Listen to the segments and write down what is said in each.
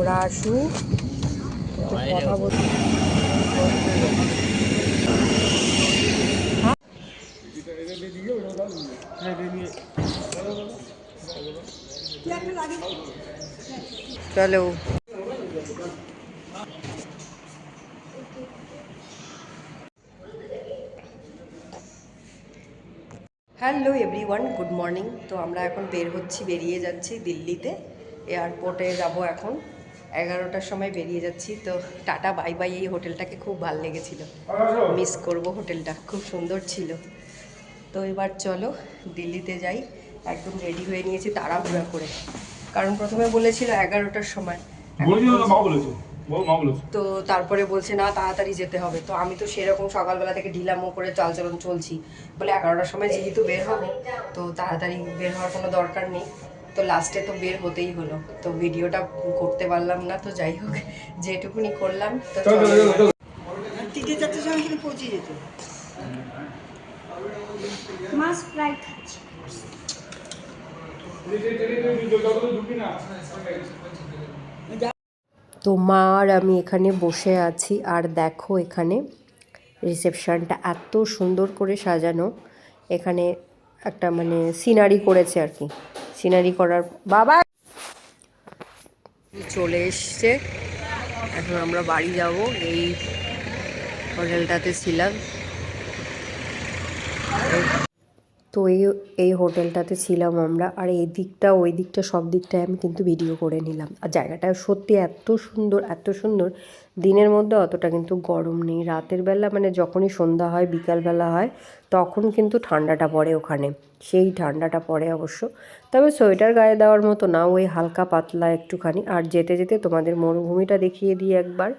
ওরা আসুক, কথা বলতে। চলো। Hello everyone, good morning. তো আমরা এখন বেরিয়ে যাচ্ছি দিল্লিতে, এয়ারপোর্টে যাব এখন। 11টার সময় বেরিয়ে যাচ্ছি। তো টাটা বাই বাই। এই হোটেলটাকে খুব ভালো লেগেছিল, মিস করব হোটেলটা, খুব সুন্দর ছিল। তো এবার চলো দিল্লিতে যাই। একদম রেডি হয়ে নিয়েছি তাড়াহুড়া করে, কারণ প্রথমে বলেছিল 11টার সময়, তো তারপরে বলছে না তাড়াতাড়ি যেতে হবে। তো আমি তো সেরকম সকালবেলা থেকে ঢিলামো করে চালচলন চলছি, বলে 11টার সময় যেহেতু বের হবো তো তাড়াতাড়ি বের হওয়ার কোনো দরকার নেই। তো লাস্টে তো বের হতেই হলো, তো ভিডিওটা করতে পারলাম না। তো যাই হোক, যেটুকুনি করলাম। তো তিনটে চারটের সময় কিন্তু পৌঁছে যেত। মাছ ফ্রাই খাচ্ছি। তো মা আর আমি এখানে বসে আছি, আর দেখো এখানে রিসেপশনটা এত সুন্দর করে সাজানো। এখানে একটা মানে সিনারি করেছে আর কি, সিনারি করার বাবা চলে এসছে। এখন আমরা বাড়ি যাব। এই হোটেলটাতে ছিলাম। তো এই হোটেলটাতে ছিলাম আমরা, আর এই দিকটা ওই দিকটা সব দিকটায় আমি কিন্তু ভিডিও করে নিলাম। আর জায়গাটা সত্যি এত সুন্দর, এত সুন্দর। দিনের মধ্যে অতটা কিন্তু গরম নেই, রাতের বেলা মানে যখনই সন্ধ্যা হয় বিকালবেলা হয় তখন কিন্তু ঠান্ডাটা পড়ে ওখানে, সেই ঠান্ডাটা পড়ে অবশ্য। তবে সোয়েটার গায়ে দেওয়ার মতো না, ওই হালকা পাতলা একটুখানি। আর যেতে যেতে তোমাদের মরুভূমিটা দেখিয়ে দিই একবার।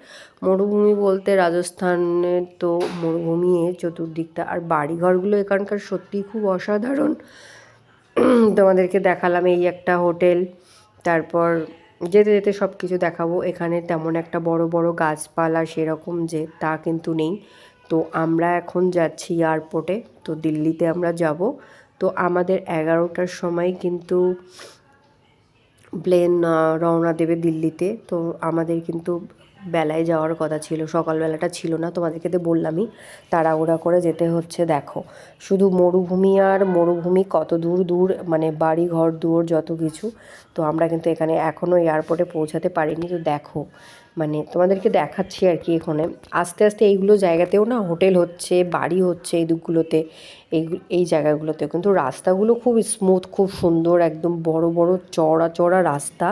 মরুভূমি বলতে রাজস্থানে তো মরুভূমি চতুর্দিকটা, আর বাড়িঘরগুলো এখানকার সত্যিই খুব অসাধারণ। তোমাদেরকে দেখালাম এই একটা হোটেল, তারপর যেতে যেতে সব কিছু দেখাবো। এখানে তেমন একটা বড় বড় গাছপালা সেরকম যে তা কিন্তু নেই। তো আমরা এখন যাচ্ছি এয়ারপোর্টে, তো দিল্লিতে আমরা যাব। তো আমাদের 11টার সময় কিন্তু প্লেন রওনা দেবে দিল্লিতে। তো আমাদের কিন্তু বেলায় যাওয়ার কথা ছিল, সকালবেলাটা ছিল না। তোমাদেরকে তো বললামই তাড়াহুড়া করে যেতে হচ্ছে। দেখো শুধু মরুভূমি আর মরুভূমি, কত দূর দূর মানে বাড়ি ঘর দুয়ার যত কিছু। তো আমরা কিন্তু এখানে এখনও এয়ারপোর্টে পৌঁছাতে পারিনি। তো দেখো মানে তোমাদেরকে দেখাচ্ছি আর কি। এখানে আস্তে আস্তে এইগুলো জায়গাতেও না হোটেল হচ্ছে, বাড়ি হচ্ছে এই দিকগুলোতে, এই জায়গাগুলোতেও। কিন্তু রাস্তাগুলো খুব স্মুথ, খুব সুন্দর, একদম বড় বড় চওড়া চওড়া রাস্তা।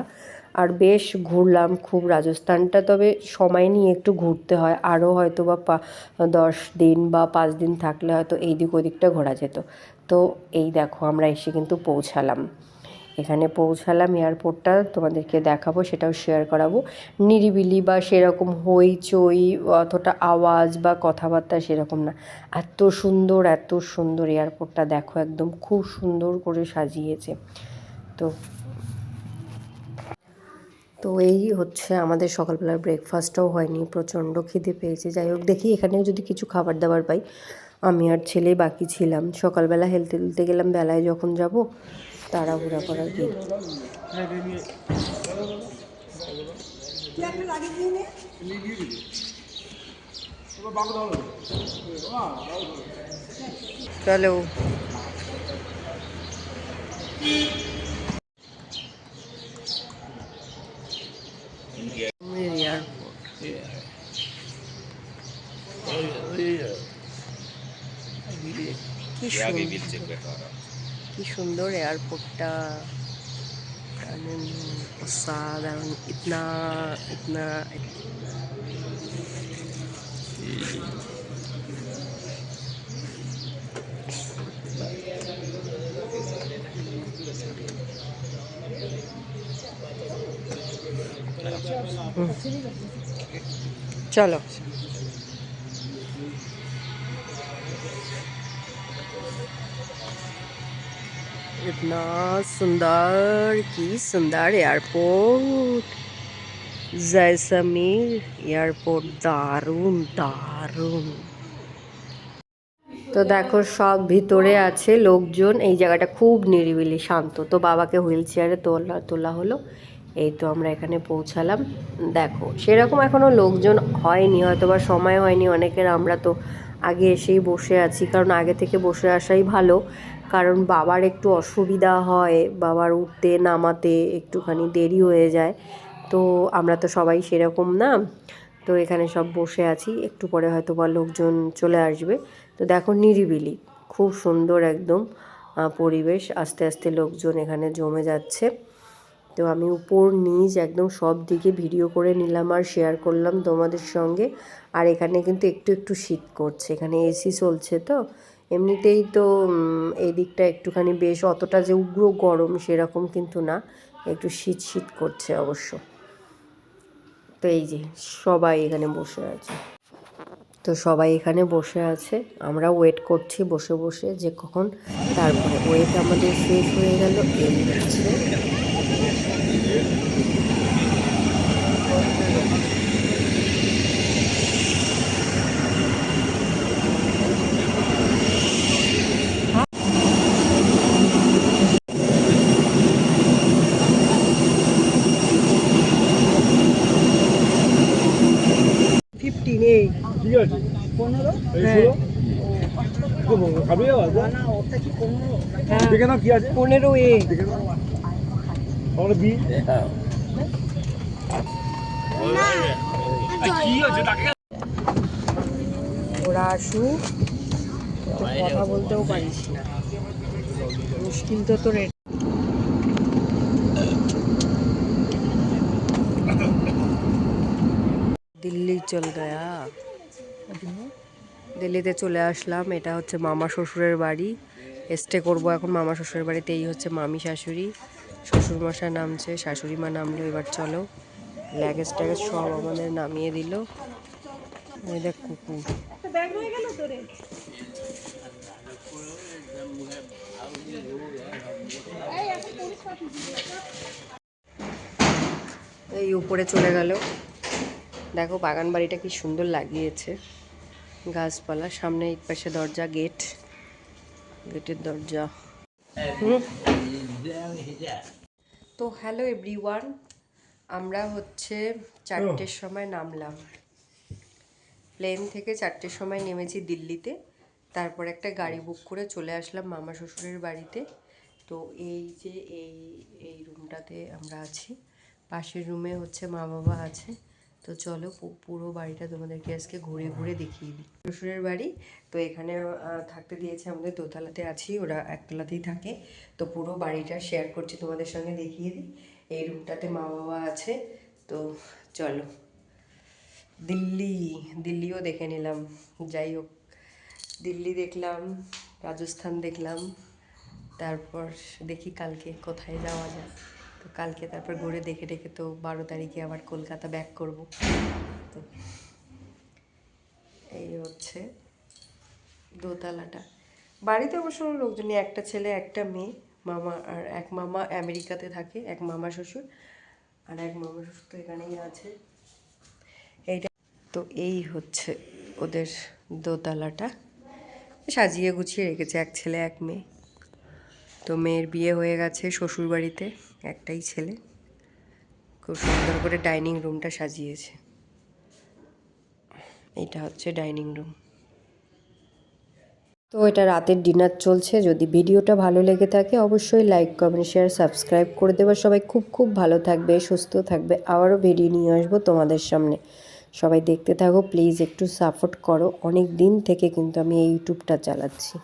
আর বেশ ঘুরলাম খুব রাজস্থানটা। তবে সময় নিয়ে একটু ঘুরতে হয়, আরও হয়তো বা 10 দিন বা 5 দিন থাকলে হয়তো এই দিক ওদিকটা ঘোরা যেত। তো এই দেখো আমরা এসে কিন্তু পৌঁছালাম, এখানে পৌঁছালাম। এয়ারপোর্টটা তোমাদেরকে দেখাবো, সেটাও শেয়ার করাবো। নিরিবিলি বা সেরকম হইচই অতটা আওয়াজ বা কথাবার্তা সেরকম না। এত সুন্দর, এত সুন্দর এয়ারপোর্টটা দেখো, একদম খুব সুন্দর করে সাজিয়েছে। তো তো এই হচ্ছে আমাদের সকালবেলার ব্রেকফাস্টটাও হয়নি, প্রচণ্ড খিদে পেয়েছে। যাই হোক দেখি এখানেও যদি কিছু খাবার দাবার পাই। আমি আর ছেলে বাকি ছিলাম, সকালবেলা হেলতে হেলতে গেলাম, বেলায় যখন যাব তাড়াহুড়া করার কি। চলো কি সুন্দর এয়ারপোর্টটা, অসাধারণ। ইতনা ইতনা চলো। इतना सुंदर, की सुंदर एयरपोर्ट, जैसलमेर एयरपोर्ट, দারুণ দারুণ। তো দেখো সব ভিতরে আছে লোকজন, এই জায়গাটা খুব নিরিবিলি শান্ত। তো বাবাকে হুইল চেয়ারে তোলা হলো, এই তো আমরা এখানে পৌঁছালাম। দেখো সেরকম এখনও লোকজন হয়নি, হয়তো বা সময় হয়নি অনেকের। আমরা তো আগে এসেই বসে আছি, কারণ আগে থেকে বসে আসাই ভালো, কারণ বাবার একটু অসুবিধা হয়, বাবার উঠতে নামাতে একটুখানি দেরি হয়ে যায়। তো আমরা তো সবাই সেরকম না, তো এখানে সব বসে আছি, একটু পরে হয়তো বা লোকজন চলে আসবে। তো দেখো নিরিবিলি, খুব সুন্দর একদম পরিবেশ, আস্তে আস্তে লোকজন এখানে জমে যাচ্ছে। তো আমি উপর নিচ একদম সব দিকে ভিডিও করে নিলাম আর শেয়ার করলাম তোমাদের সঙ্গে। আর এখানে কিন্তু একটু একটু শীত করছে, এখানে এসি চলছে, তো এমনিতেই তো এই দিকটা একটুখানি বেশ, অতটা যে উগ্র গরম সেরকম কিন্তু না, একটু শীত শীত করছে অবশ্য। তো এই যে সবাই এখানে বসে আছে, তো সবাই এখানে বসে আছে, আমরা ওয়েট করছি বসে বসে যে কখন, তারপরে ওয়েট আমাদের শেষ হয়ে গেল। এই হচ্ছে ফিফটিন এই ঠিক আছে 15 এই ষোলো খাবি না ওটা কি 15 দেখে নাও কি আছে 15 এ দেখে নাও তাহলে বি ওরা আসুক, তো কথা বলতেও পারিস না, মুশকিল তো তোর। দিল্লি চল গয়া, দিল্লিতে চলে আসলাম। এটা হচ্ছে মামা শ্বশুরের বাড়ি, স্টে করবো এখন মামা শ্বশুরের বাড়িতে। এই হচ্ছে মামি শাশুড়ি, শ্বশুরমশাই নামছে, শাশুড়ি মা নামলো। এবার চলো, লাগেজ ট্যাগেজ সব আমাদের নামিয়ে দিল। ওই দেখ কুকুর, এই উপরে চলে গেল। দেখো বাগান বাড়িটা কি সুন্দর লাগিয়েছে, গাছপালা, সামনে এই পাশে দরজা, গেট, গেটের দরজা। তো হ্যালো এভরিওয়ান, আমরা হচ্ছে 4টের সময় নামলাম প্লেন থেকে, 4টের সময় নেমেছি দিল্লিতে। তারপর একটা গাড়ি বুক করে চলে আসলাম মামা শ্বশুরের বাড়িতে। তো এই যে এই রুমটাতে আমরা আছি, পাশের রুমে হচ্ছে মা বাবা আছে। তো চলো পুরো বাড়িটা তোমাদেরকে আজকে ঘুরে ঘুরে দেখিয়ে দিই। শ্বশুরের বাড়ি, তো এখানে থাকতে দিয়েছে, আমাদের দোতলাতে আছি, ওরা একতলাতেই থাকে। তো পুরো বাড়িটা শেয়ার করছি তোমাদের সঙ্গে, দেখিয়ে দিই। এই রুমটাতে মা বাবা আছে। তো চলো, দিল্লিও দেখে নিলাম। যাই হোক, দিল্লি দেখলাম, রাজস্থান দেখলাম, তারপর দেখি কালকে কোথায় যাওয়া যায়। তো কালকে তারপর ঘুরে দেখে দেখে তো 12 তারিখে আবার কলকাতা ব্যাক করব। তো এই হচ্ছে দোতলাটা। বাড়িতে অবশ্য লোকজনই, একটা ছেলে একটা মেয়ে, মামা আর এক মামা আমেরিকাতে থাকে, এক মামা শ্বশুর, আর এক মামা শ্বশুর তো এখানেই আছে। এইটা তো এই হচ্ছে ওদের দোতলাটা, সাজিয়ে গুছিয়ে রেখেছে, এক ছেলে এক মেয়ে। তো মেয়ের বিয়ে হয়ে গেছে শ্বশুর বাড়িতে, একটাই ছেলে। খুব সুন্দর করে ডাইনিং রুমটা সাজিয়েছে। এটা হচ্ছে ডাইনিং রুম। তো এটা রাতের ডিনার চলছে। যদি ভিডিওটা ভালো লেগে থাকে অবশ্যই লাইক কমেন্ট শেয়ার সাবস্ক্রাইব করে দেবে। সবাই খুব খুব ভালো থাকবে, সুস্থ থাকবে, আবারও ভিডিও নিয়ে আসবো তোমাদের সামনে। সবাই দেখতে থাকো প্লিজ, একটু সাপোর্ট করো। অনেক দিন থেকে কিন্তু আমি এই ইউটিউবটা চালাচ্ছি।